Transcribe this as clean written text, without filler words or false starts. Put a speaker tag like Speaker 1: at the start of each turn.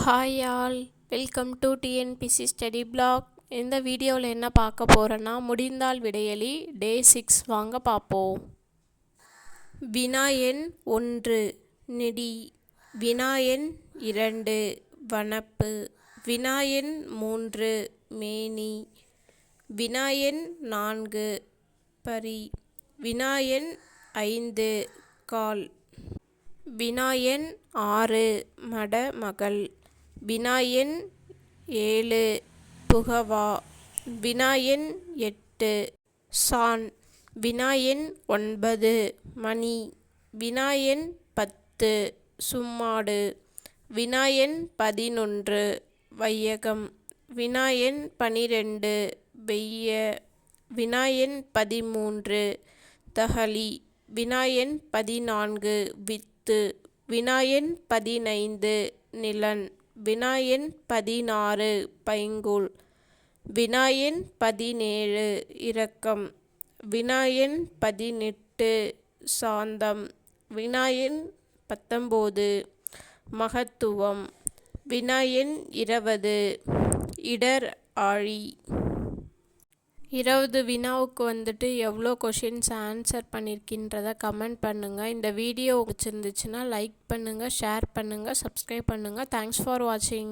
Speaker 1: Hi all, welcome to TNPSC study block. இந்த வீடியோவில் என்ன பார்க்க போகிறோன்னா, முடிந்தால் விடையளி டே 6 வாங்க பார்ப்போம். வினா எண் 1 நெடி, வினா எண் 2 வனப்பு, வினா எண் 3 மேனி, வினா எண் 4 பரி, வினா எண் 5 கால், வினா எண் 6 மடமகள், வினா எண் 7 புகவா, வினா எண் 8 சான், வினா எண் 9 மணி, வினா எண் 10 சும்மாடு, வினா எண் 11 வையகம், வினா எண் 12 வெய்ய, வினா எண் 13 தகளி, வினா எண் 14 வித்து, வினா எண் 15 நிலன், வினா எண் 16 பைங்கூழ், வினா எண் 17 இரக்கம், வினா எண் 18 சாந்தம், வினா எண் 19 மகத்துவம், வினா எண் 20 இடர் ஆழி. 20 வினாவுக்கு எவ்வளோ கொஷின்ஸ் ஆன்சர் பண்ணியிருக்கின்றத கமெண்ட் பண்ணுங்கள். இந்த வீடியோ பிடிச்சிருந்துச்சுன்னா லைக் பண்ணுங்கள், ஷேர் பண்ணுங்கள், சப்ஸ்கிரைப் பண்ணுங்கள். தேங்க்ஸ் ஃபார் வாட்சிங்.